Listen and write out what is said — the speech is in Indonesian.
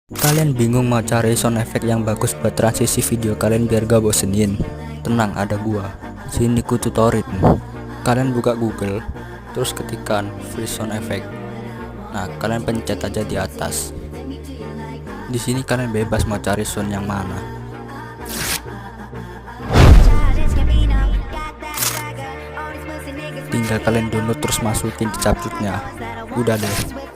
Kalian bingung mau cari sound effect yang bagus buat transisi video kalian biar gak bosenin? Tenang, ada gua. Sini ku tutorin. Kalian buka Google, terus ketikkan free sound effect. Nah, kalian pencet aja di atas. Di sini kalian bebas mau cari sound yang mana. Tinggal kalian download terus masukin di capcutnya. Udah deh.